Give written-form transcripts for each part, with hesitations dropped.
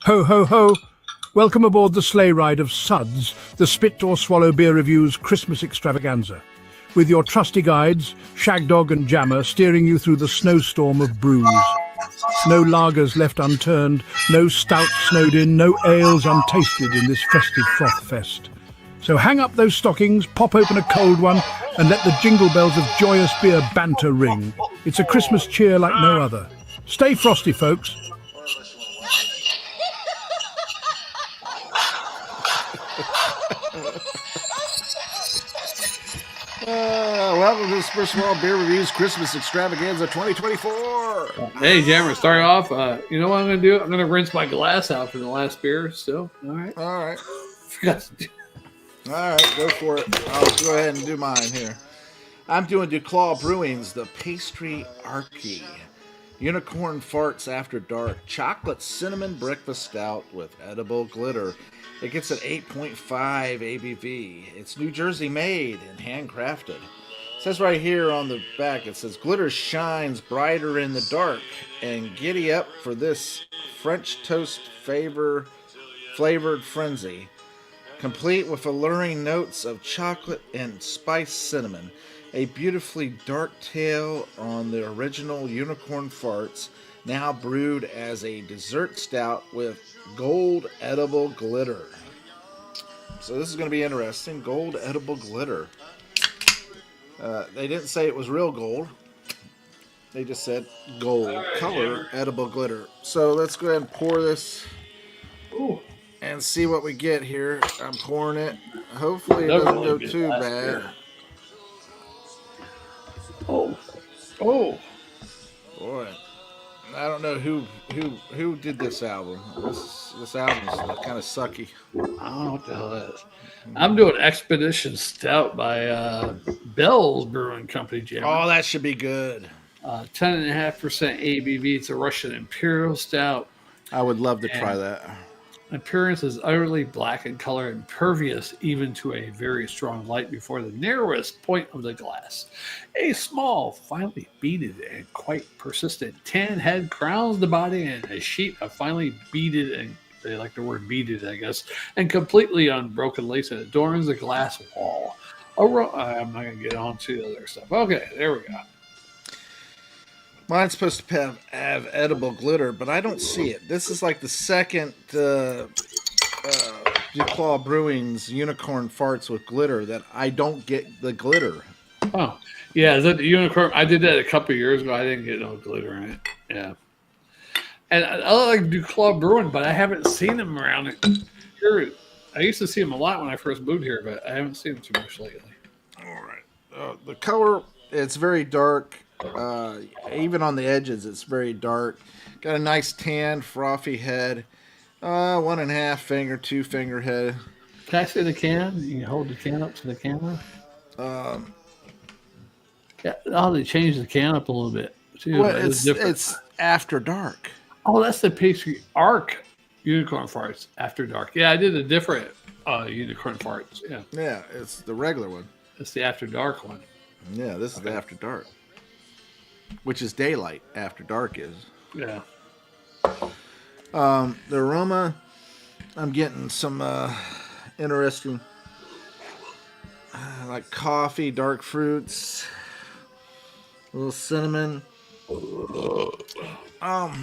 Ho, ho, ho! Welcome aboard the sleigh ride of Suds, the Spit or Swallow Beer Review's Christmas extravaganza, with your trusty guides, Shagdog and Jammer, steering you through the snowstorm of brews. No lagers left unturned, no stouts snowed in, no ales untasted in this festive froth fest. So hang up those stockings, pop open a cold one, and let the jingle bells of joyous beer banter ring. It's a Christmas cheer like no other. Stay frosty, folks. Welcome to the Swallow Beer Reviews Christmas Extravaganza 2024. Hey, Jammer, start off. You know what I'm going to do? I'm going to rinse my glass out for the last beer still. All right. All right. Forgot to do. All right, go for it. I'll go ahead and do mine here. I'm doing DuClaw Brewing's The Pastry Archie. Unicorn Farts After Dark. Chocolate Cinnamon Breakfast Stout with edible glitter. It gets an 8.5 ABV. It's New Jersey made and handcrafted. It says right here on the back, it says, glitter shines brighter in the dark, and giddy up for this French toast flavored frenzy, complete with alluring notes of chocolate and spiced cinnamon. A beautifully dark tale on the original Unicorn Farts, now brewed as a dessert stout with gold edible glitter. So this is going to be interesting. Gold edible glitter. They didn't say it was real gold. They just said gold color edible glitter. So let's go ahead and pour this and see what we get here. I'm pouring it. Hopefully it doesn't go too bad. Oh. Boy. I don't know who did this album. This album is kind of sucky. I don't know what the hell that is. I'm doing Expedition Stout by Bell's Brewing Company, Jammer. Oh, that should be good. 10.5% ABV. It's a Russian Imperial Stout. I would love to try that. Appearance is utterly black in color, impervious even to a very strong light before the narrowest point of the glass. A small, finely beaded and quite persistent tan head crowns the body, and a sheet of finely beaded, and they like the word beaded, I guess, and completely unbroken lace that adorns the glass wall. I'm not going to get on to the other stuff. Okay, there we go. Mine's supposed to have edible glitter, but I don't see it. This is like the second DuClaw Brewing's Unicorn Farts with glitter that I don't get the glitter. Oh, yeah, the Unicorn. I did that a couple of years ago. I didn't get no glitter in it. Yeah. And I like DuClaw Brewing, but I haven't seen them around here. I used to see them a lot when I first moved here, but I haven't seen them too much lately. All right. The color, it's very dark. Even on the edges, it's very dark. Got a nice tan, frothy head. 1.5 finger, 2 finger head. Can I see the can? You can hold the can up to the camera. Yeah, they changed the can up a little bit too. Well, it's after dark. Oh, that's the Pastry Arc Unicorn Farts After Dark. Yeah, I did a different Unicorn Farts. Yeah. Yeah, it's the regular one. It's the After Dark one. Yeah, this is the After Dark. Which is daylight, after dark is. Yeah. The aroma, I'm getting some interesting, like coffee, dark fruits, a little cinnamon. Not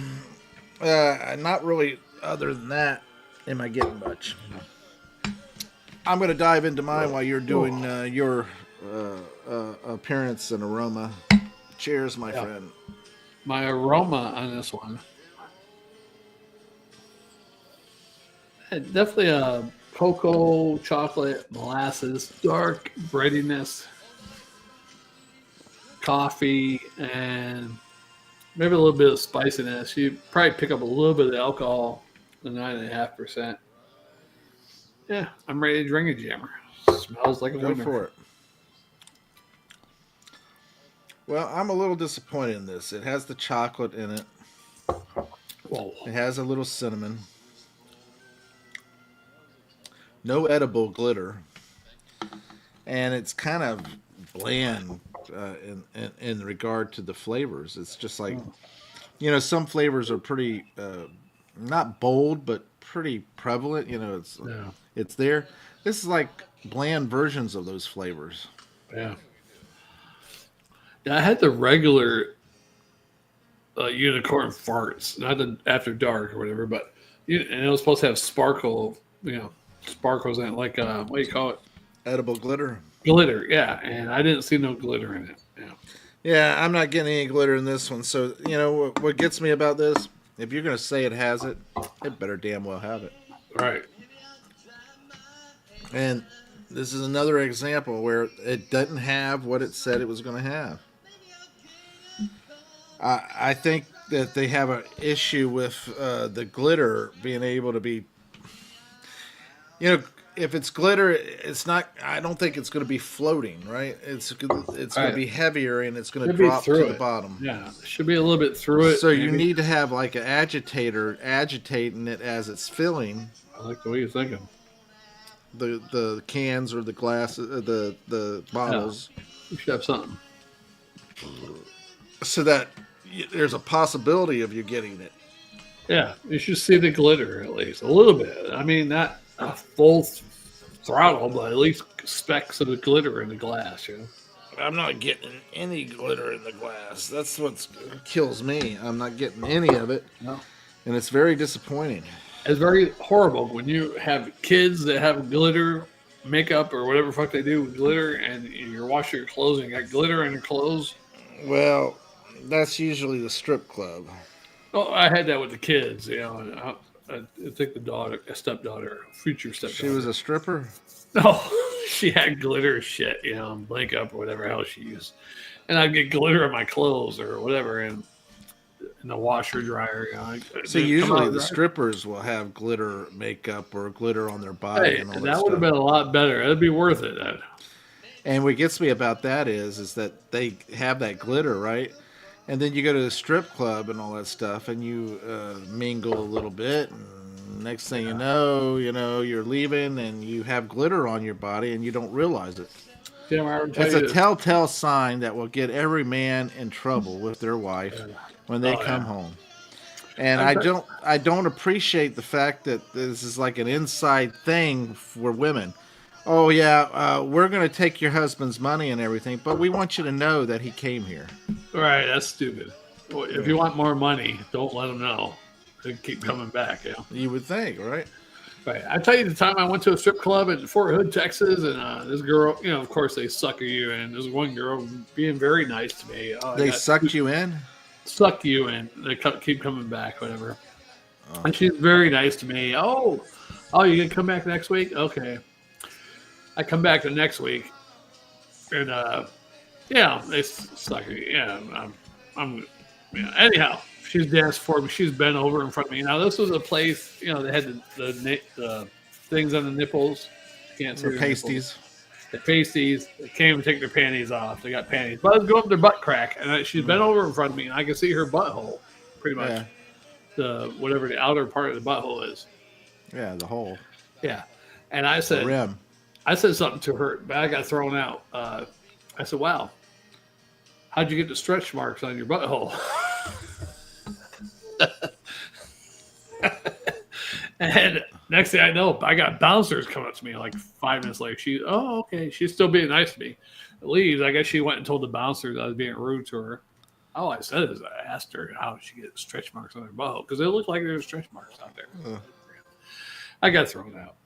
really. Other than that, am I getting much? I'm going to dive into mine while you're doing your appearance and aroma. Cheers, my friend. My aroma on this one. Definitely a cocoa, chocolate, molasses, dark breadiness, coffee, and maybe a little bit of spiciness. You probably pick up a little bit of alcohol, the 9.5%. Yeah, I'm ready to drink it, Jammer. Smells like a winner. Go for it. Well, I'm a little disappointed in this. It has the chocolate in it. Whoa. It has a little cinnamon. No edible glitter. And it's kind of bland in regard to the flavors. It's just like, some flavors are pretty, not bold, but pretty prevalent. Yeah. It's there. This is like bland versions of those flavors. Yeah. Yeah, I had the regular unicorn farts, not the after dark or whatever, but and it was supposed to have sparkle, sparkles in it, like what do you call it? Edible glitter. Glitter, yeah. And I didn't see no glitter in it. Yeah. Yeah, I'm not getting any glitter in this one. So, what gets me about this, if you're going to say it has it, it better damn well have it. Right. And this is another example where it doesn't have what it said it was going to have. I think that they have an issue with the glitter being able to be, if it's glitter, it's not. I don't think it's going to be floating, right? It's going to be heavier and it's going to drop to the bottom. Yeah, it should be a little bit through it. So you need to have like an agitator agitating it as it's filling. I like the way you're thinking. The cans or the glass, the bottles. Yeah. You should have something. So that there's a possibility of you getting it. Yeah, you should see the glitter at least a little bit. I mean, not a full throttle, but at least specks of the glitter in the glass. I'm not getting any glitter in the glass. That's what kills me. I'm not getting any of it. No. And it's very disappointing. It's very horrible when you have kids that have glitter makeup or whatever the fuck they do with glitter, and you're washing your clothes and you got glitter in your clothes. Well, that's usually the strip club. Oh, I had that with the kids. I think a stepdaughter, future stepdaughter. She was a stripper? No, she had glitter shit, makeup or whatever hell she used. And I'd get glitter in my clothes or whatever in the washer dryer. So usually the strippers will have glitter makeup or glitter on their body. Hey, and all that would have been a lot better. It'd be worth it. And what gets me about that is that they have that glitter, right? And then you go to the strip club and all that stuff, and you mingle a little bit. And next thing you know, you're leaving, and you have glitter on your body, and you don't realize it. It's a telltale sign that will get every man in trouble with their wife when they come home. And I don't appreciate the fact that this is like an inside thing for women. Oh yeah, we're going to take your husband's money and everything, but we want you to know that he came here. Right, that's stupid. If you want more money, don't let them know. They keep coming back. You would think, right? Right. I tell you, the time I went to a strip club in Fort Hood, Texas, and this girl, of course, they sucker you in. There's one girl being very nice to me. They sucked you in? Suck you in. They keep coming back, whatever. Oh. And she's very nice to me. Oh, you gonna come back next week? Okay. I come back the next week, and they suck you. Yeah, anyhow. She's danced for me. She's bent over in front of me. Now, this was a place, they had the things on the nipples. You can't see the pasties. The pasties. They can't even take their panties off. They got panties. But I was going up their butt crack, and she's bent over in front of me, and I can see her butthole, pretty much. Yeah. Whatever the outer part of the butthole is. Yeah, the hole. Yeah. And I said, the rim. I said something to her, but I got thrown out. I said, wow, how'd you get the stretch marks on your butthole? And next thing I know, I got bouncers coming up to me like 5 minutes later. Okay. She's still being nice to me. Leaves. I guess she went and told the bouncers I was being rude to her. All I said is I asked her how she get stretch marks on her butthole because it looked like there were stretch marks out there. I got thrown out.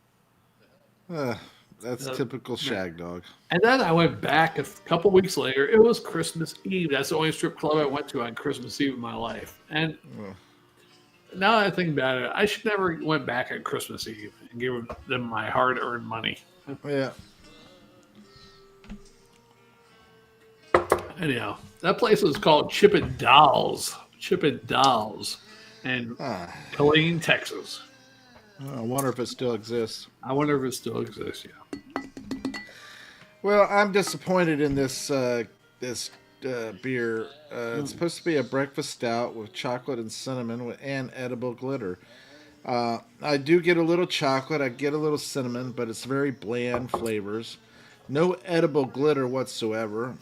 That's typical Shagdog. And then I went back a couple weeks later. It was Christmas Eve. That's the only strip club I went to on Christmas Eve in my life. And now that I think about it, I should never went back on Christmas Eve and give them my hard-earned money. Yeah. Anyhow, that place was called Chippin' Dolls. Chippin' Dolls in Killeen, Texas. I wonder if it still exists. Yeah. Well, I'm disappointed in this beer. It's supposed to be a breakfast stout with chocolate and cinnamon and edible glitter. I do get a little chocolate. I get a little cinnamon, but it's very bland flavors. No edible glitter whatsoever.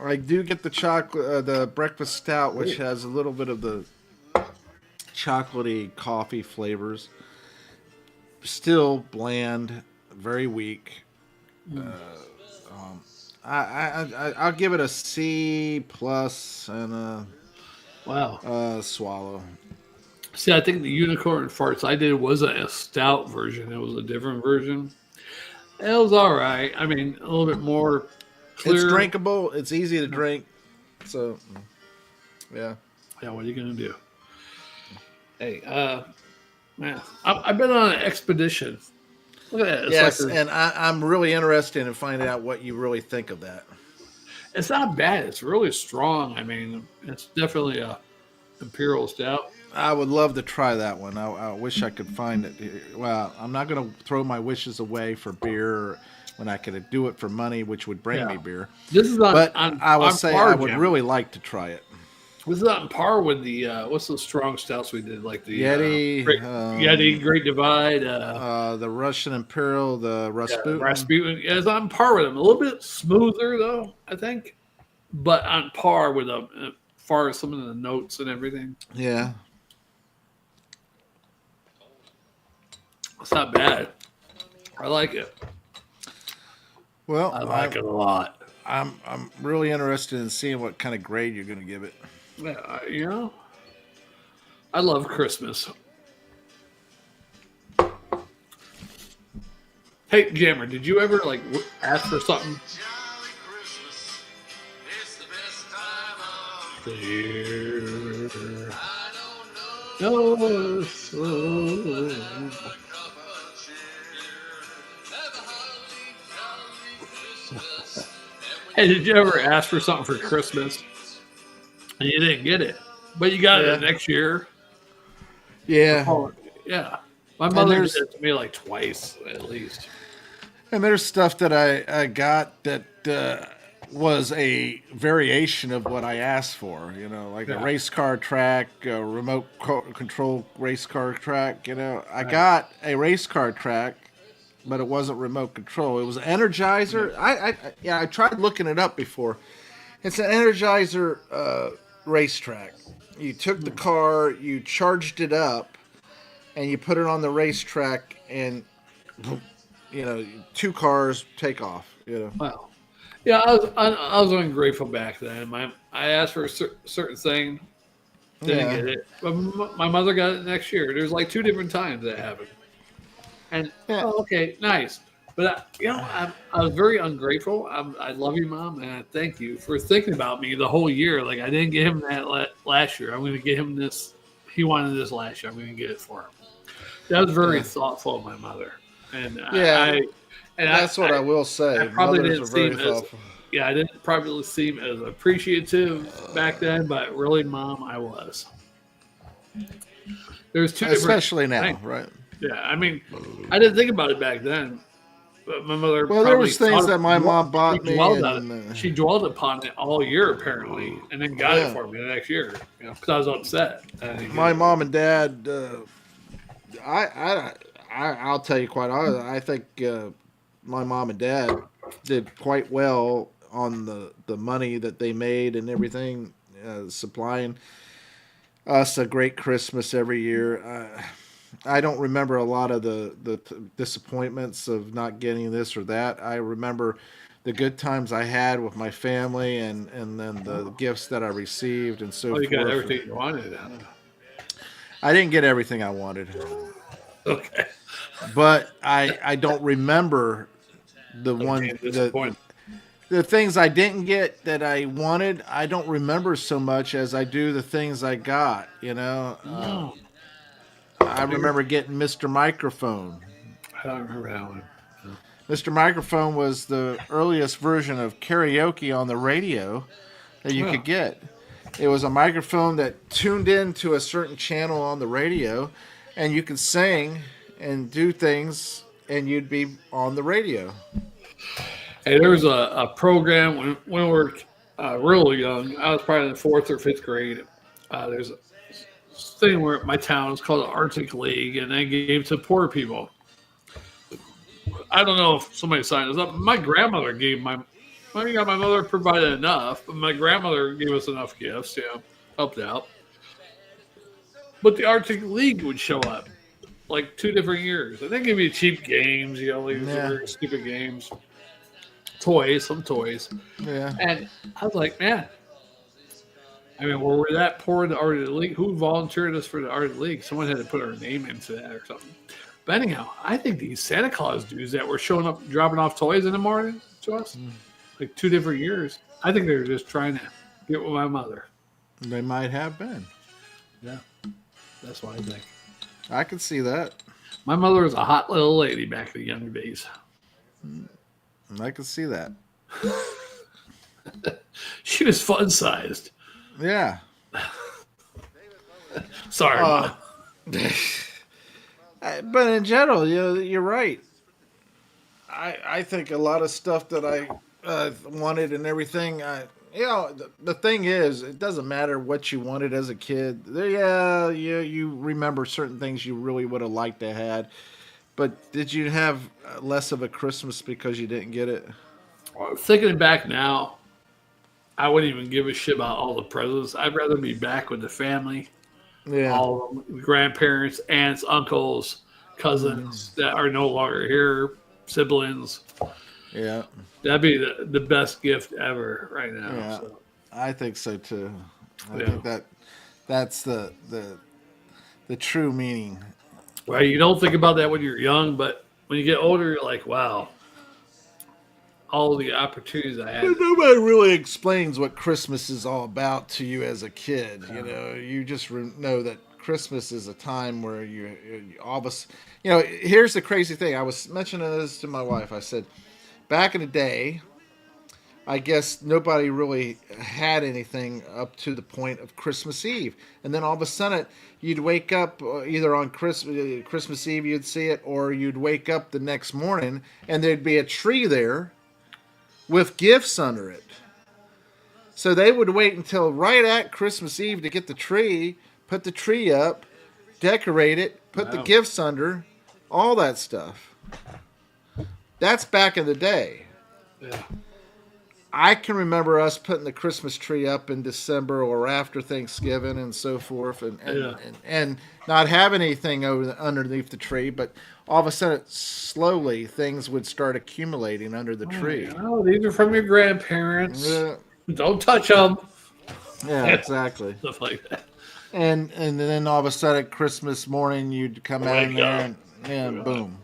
I do get the chocolate, the breakfast stout, which has a little bit of the chocolatey coffee flavors. still bland, very weak. I'll give it a C plus and Wow. a swallow. See, I think the unicorn farts I did wasn't a stout version. It was a different version. It was all right. I mean, a little bit more clear. It's drinkable. It's easy to drink. So, yeah. Yeah, what are you going to do? Hey, man, I've been on an expedition. Look at that. It's Yes, like and I'm really interested in finding out what you really think of that. it's not bad. It's really strong. I mean, it's definitely a imperial stout. I would love to try that one. I wish I could find it. Well, I'm not going to throw my wishes away for beer when I could do it for money, which would bring me beer. This is on, But on I will on say par, I would Jim. really like to try it. This is on par with the what's those strong stouts we did, like the Yeti, Yeti, Great Divide, the Russian Imperial, the Rasputin. Rasputin. Yeah, it's on par with them. A little bit smoother though, I think, but on par with them as far as some of the notes and everything. Yeah. It's not bad. I like it. Well, I like it a lot. I'm really interested in seeing what kind of grade you're going to give it. Yeah, you know, I love Christmas. Hey, Jammer, did you ever like ask for something? The year. No, Hey, did you ever ask for something for Christmas and you didn't get it, but you got it next year? Yeah. Oh, yeah. My mother did it to me like twice at least. And there's stuff that I got that was a variation of what I asked for, you know, like a race car track, a remote control race car track, you know. I got a race car track, but it wasn't remote control. It was an Energizer. I tried looking it up before. It's an Energizer racetrack. You took the car, you charged it up, and you put it on the racetrack, and you know, 2 cars take off. You know. Wow. Yeah, I was ungrateful back then. I asked for a certain thing, didn't get it. But my mother got it next year. There's like 2 different times that happened. And okay, nice. But I was very ungrateful. I love you, Mom, and I thank you for thinking about me the whole year. Like I didn't get him that last year. I'm going to get him this. He wanted this last year. I'm going to get it for him. That was very thoughtful of my mother. And that's what I will say. I probably Mothers didn't are very seem thoughtful. I didn't probably seem as appreciative back then, but really, Mom, I was. There's 2 different Especially now, things. right? Yeah, I mean, I didn't think about it back then, but my mother. Well, there was things that my mom bought me. She dwelled upon it all year apparently, and then got it for me the next year. You know, because I was upset. My mom and dad. I'll tell you quite honestly. I think my mom and dad did quite well on the money that they made and everything, supplying us a great Christmas every year. I don't remember a lot of the disappointments of not getting this or that. I remember the good times I had with my family and then the gifts that I received and so forth. You got everything you wanted. I didn't get everything I wanted. Okay. But I don't remember the things I didn't get that I wanted. I don't remember so much as I do the things I got, you know. I remember getting Mr. Microphone. I don't remember that one. Mr. Microphone was the earliest version of karaoke on the radio that you could get. It was a microphone that tuned into a certain channel on the radio, and you could sing and do things, and you'd be on the radio. Hey, there was a program when we were real young. I was probably in the 4th or 5th grade. There's a thing where my town is called the Arctic League, and they gave to poor people. I don't know if somebody signed us up. My grandmother gave my mother provided enough, but my grandmother gave us enough gifts, helped out. But the Arctic League would show up, like 2 different years. And they give you cheap games, you know, these Yeah. very stupid games, some toys. Yeah. And I was like, man, I mean, were we that poor in the Art of the League? Who volunteered us for the Art of the League? Someone had to put our name into that or something. But anyhow, I think these Santa Claus dudes that were showing up, dropping off toys in the morning to us, like 2 different years, I think they were just trying to get with my mother. They might have been. Yeah, that's what I think. I can see that. My mother was a hot little lady back in the young days. I can see that. She was fun-sized. Yeah. Sorry, Mom. But in general, you're right. I think a lot of stuff that I wanted and everything. The thing is, it doesn't matter what you wanted as a kid. Yeah, you remember certain things you really would have liked to had. But did you have less of a Christmas because you didn't get it? Thinking back now, I wouldn't even give a shit about all the presents. I'd rather be back with the family. Yeah. All of them, grandparents, aunts, uncles, cousins that are no longer here, siblings. Yeah. That'd be the best gift ever right now. Yeah. So. I think so too. I think that's the true meaning. Well, you don't think about that when you're young, but when you get older, you're like, wow, all the opportunities I had. Nobody really explains what Christmas is all about to you as a kid. You know, you just know that Christmas is a time where you all of us. You know, here's the crazy thing. I was mentioning this to my wife. I said, back in the day, I guess nobody really had anything up to the point of Christmas Eve. And then all of a sudden, you'd wake up either on Christmas Eve, you'd see it, or you'd wake up the next morning and there'd be a tree there with gifts under it. So they would wait until right at Christmas Eve to get the tree, put the tree up, decorate it, put the gifts under, all that stuff. That's back in the day. Yeah. I can remember us putting the Christmas tree up in December or after Thanksgiving and so forth, and not having anything underneath the tree, but all of a sudden, slowly, things would start accumulating under the tree. Oh, these are from your grandparents. Yeah. Don't touch them. Yeah, exactly. Stuff like that. And then all of a sudden, Christmas morning, you'd come out in there and boom.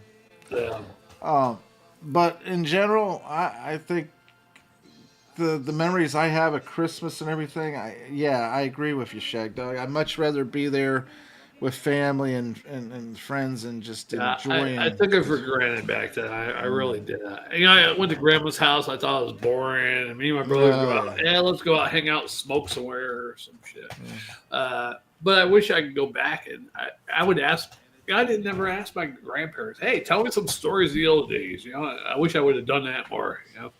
Yeah. But in general, I think the memories I have of Christmas and everything, I agree with you, Shagdog. I'd much rather be there with family and friends and just enjoying. I took it for granted back then. I really did. You know, I went to Grandma's house. I thought it was boring. And me and my brother would go out. Let's go out, hang out, smoke somewhere or some shit. Yeah. But I wish I could go back and I would ask. I didn't never ask my grandparents, hey, tell me some stories of the old days. You know, I wish I would have done that more. You know.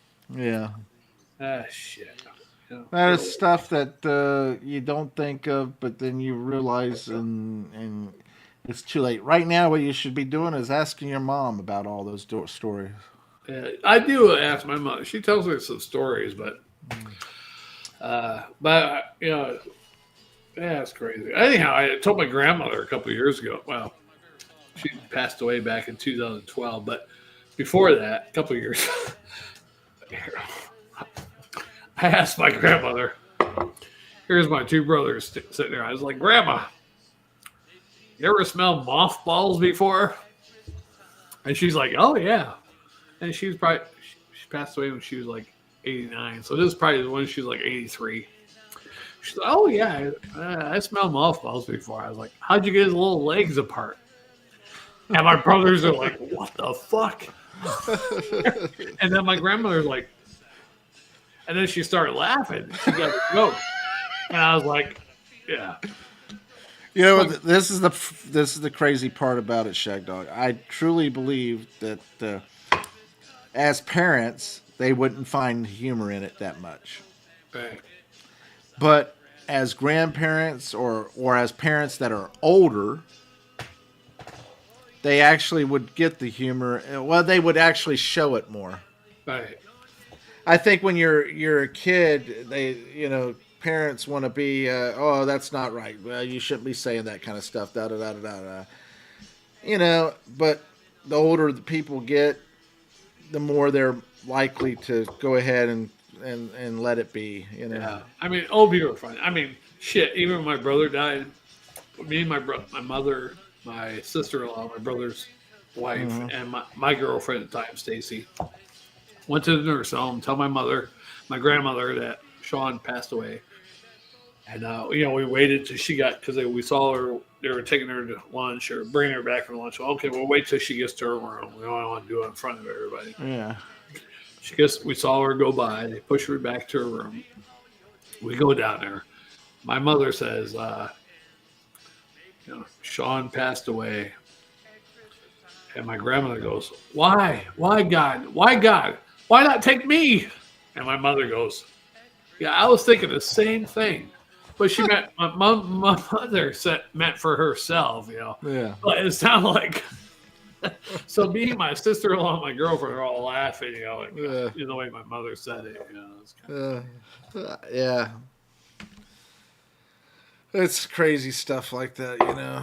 Yeah. Shit. You know, that is stuff that you don't think of, but then you realize, and it's too late. Right now, what you should be doing is asking your mom about all those stories. I do ask my mom. She tells me some stories, but you know, it's crazy. Anyhow, I told my grandmother a couple of years ago. Well, she passed away back in 2012, but before that, a couple of years. I asked my grandmother, here's my 2 brothers sitting there. I was like, Grandma, you ever smelled mothballs before? And she's like, oh, yeah. And she passed away when she was like 89. So this is probably when she was like 83. She's like, oh, yeah, I smelled mothballs before. I was like, how'd you get his little legs apart? And my brothers are like, what the fuck? And then my grandmother's like, and then she started laughing. She got a joke. And I was like, yeah. You know, this is the crazy part about it, Shagdog. I truly believe that as parents, they wouldn't find humor in it that much. Right. But as grandparents or as parents that are older, they actually would get the humor. Well, they would actually show it more. Right. I think when you're a kid, parents want to be, oh, that's not right. Well, you shouldn't be saying that kind of stuff. Da da da da da. you know, but the older the people get, the more they're likely to go ahead and let it be, you know. Yeah. I mean, old people are fine. I mean, shit. Even when my brother died, me and my mother, my sister-in-law, my brother's wife, and my girlfriend at the time, Stacy, went to the nurse home, tell my grandmother that Sean passed away. And, you know, we waited till she got, because we saw her, they were taking her to lunch or bringing her back from lunch. Well, okay, we'll wait till she gets to her room. We don't want to do it in front of everybody. Yeah. We saw her go by. They pushed her back to her room. We go down there. My mother says, you know, Sean passed away. And my grandmother goes, why? Why, God? Why, God? Why not take me? And my mother goes, yeah, I was thinking the same thing. But she meant, my mother meant for herself, you know. Yeah. But it sounded like, so me, my sister-in-law, and my girlfriend are all laughing, you know, the way my mother said it, you know. It's kind of, yeah. It's crazy stuff like that, you know.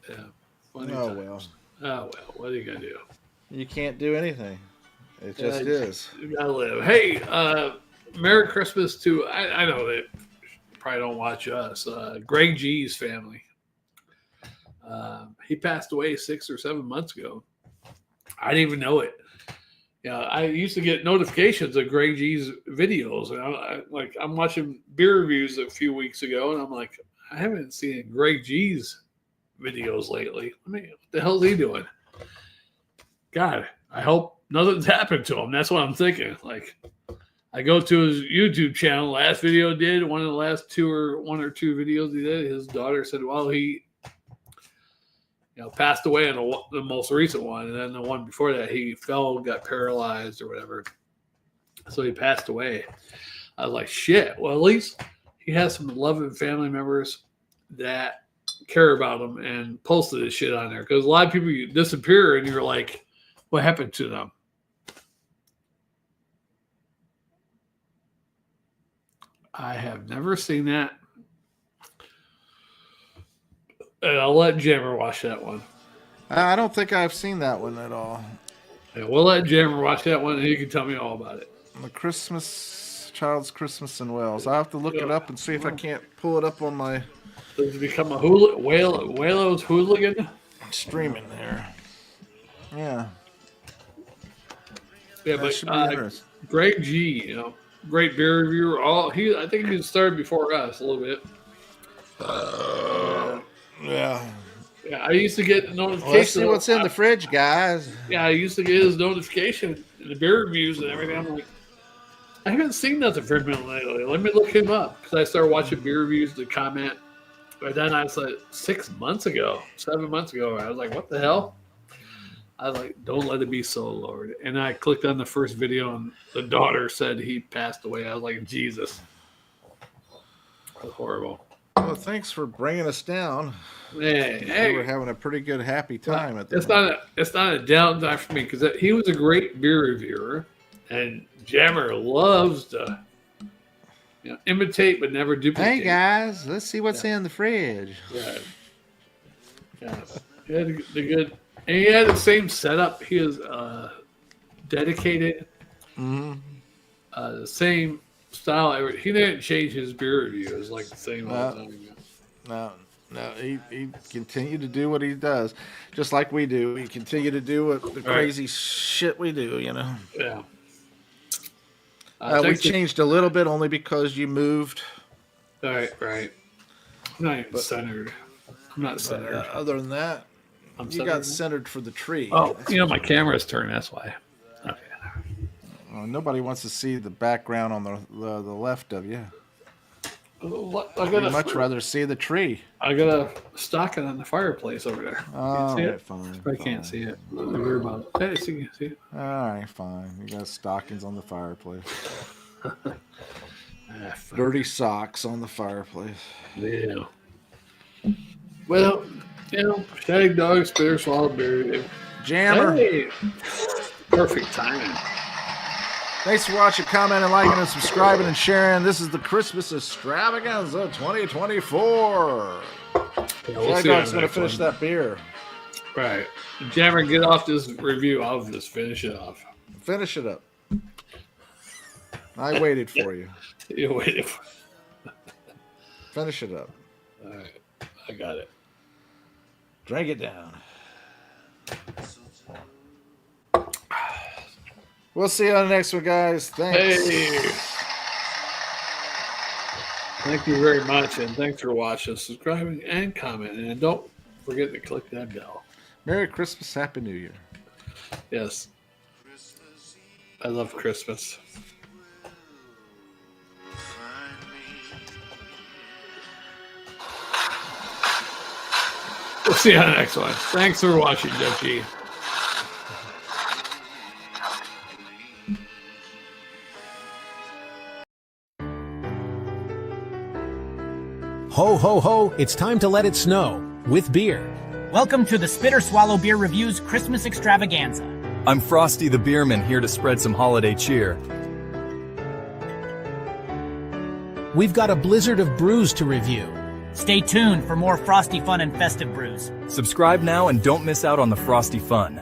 Yeah. Funny Oh, times. well. Oh, well. What are you going to do? You can't do anything. It just is. You got to live. Hey, Merry Christmas to, I know that you probably don't watch us, Greg G's family. He passed away 6 or 7 months ago. I didn't even know it. Yeah, I used to get notifications of Greg G's videos, and I'm watching beer reviews a few weeks ago, and I'm like, I haven't seen Greg G's videos lately. I mean, what the hell is he doing? God, I hope nothing's happened to him. That's what I'm thinking. Like, I go to his YouTube channel. Last video did one of the last one or two videos he did. His daughter said, "Well, he, passed away in the most recent one, and then the one before that, he fell, got paralyzed or whatever. So he passed away." I was like, "Shit." Well, at least he has some loving family members that care about him and posted this shit on there. Because a lot of people disappear, and you're like, "What happened to them?" I have never seen that. And I'll let Jammer watch that one. I don't think I've seen that one at all. Yeah, we'll let Jammer watch that one, and he can tell me all about it. The Child's Christmas in Wales. I'll have to look it up and see if I can't pull it up on my... Does it become a Whalo's hooligan? Streaming there. Yeah. Yeah, but Greg G, great beer reviewer. I think he started before us a little bit. Yeah. Yeah, I used to get notifications. Let's see what's in the fridge, guys. Yeah, I used to get his notification in the beer reviews and everything. I'm like, I haven't seen nothing from him lately. Let me look him up. Because I started watching beer reviews to comment. But then I was like, 7 months ago, I was like, what the hell? I was like, don't let it be so, Lord. And I clicked on the first video, and the daughter said he passed away. I was like, Jesus. That was horrible. Well, thanks for bringing us down. Hey. We were having a pretty good, happy time at the It's not a downtime for me, because he was a great beer reviewer, and Jammer loves to imitate but never duplicate. Hey, guys, let's see what's in the fridge. Yeah. He had the good... And he had the same setup. He was dedicated. Mm-hmm. The same style. He didn't change his beer review. It was like the same all the time. No. He continued to do what he does, just like we do. We continue to do the crazy shit we do, Yeah. We changed a little bit only because you moved. Right. I'm not even centered. I'm not centered. Other than that, you got centered for the tree. Oh, my camera's turned. That's why. Okay. Nobody wants to see the background on the left of you. I'd much rather see the tree. I got a stocking on the fireplace over there. Oh, see it? Fine. I can't see it. Hey, see it. All right, fine. You got stockings on the fireplace. Dirty socks on the fireplace. Yeah. Well, Shagdog, Spitter, Swallow, Beer. Jammer. Hey. Perfect timing. Thanks for watching, commenting, liking, and subscribing, and sharing. This is the Christmas Extravaganza 2024. Yeah, we'll see on Shagdog's the going to next finish one. that beer. Right. Jammer, get off this review. I'll just finish it off. Finish it up. I waited for you. You waited for Finish it up. All right. I got it. Drink it down. We'll see you on the next one, guys. Thanks. Hey. Thank you very much, and thanks for watching, subscribing, and commenting. And don't forget to click that bell. Merry Christmas, Happy New Year. Yes. I love Christmas. We'll see you on the next one. Thanks for watching, Jeff G. Ho, ho, ho, it's time to let it snow with beer. Welcome to the Spit or Swallow Beer Review's Christmas Extravaganza. I'm Frosty the Beerman, here to spread some holiday cheer. We've got a blizzard of brews to review. Stay tuned for more frosty fun and festive brews. Subscribe now and don't miss out on the frosty fun.